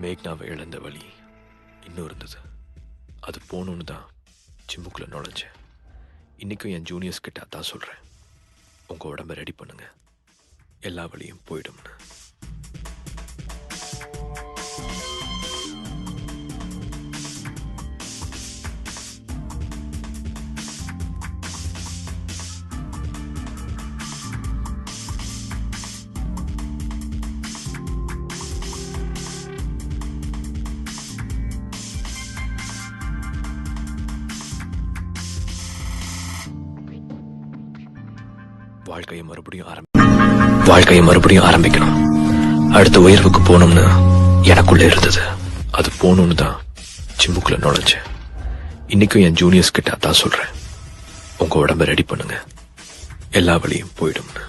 மேக்னாவை இழந்த வழி இன்னும் இருந்தது. அது போகணுன்னு தான் ஜிம்முக்குள்ளே நுழைஞ்சேன். இன்றைக்கும் என் ஜூனியர்ஸ் கிட்ட அதான் சொல்கிறேன், உங்கள் உடம்பை ரெடி பண்ணுங்க, எல்லா வழியும் போயிடும்னு. வாழ்க்கையை மறுபடியும் ஆரம்பிக்கணும். அடுத்த உயர்வுக்கு போகணும்னு எனக்குள்ள இருந்தது. அது போகணும்னு தான் ஜிம்முக்குள்ள நுழைஞ்சேன். இன்னைக்கும் என் ஜூனியர்ஸ் கிட்ட அதான் சொல்றேன், உங்க உடம்ப ரெடி பண்ணுங்க, எல்லா வழியும் போயிடும்னு.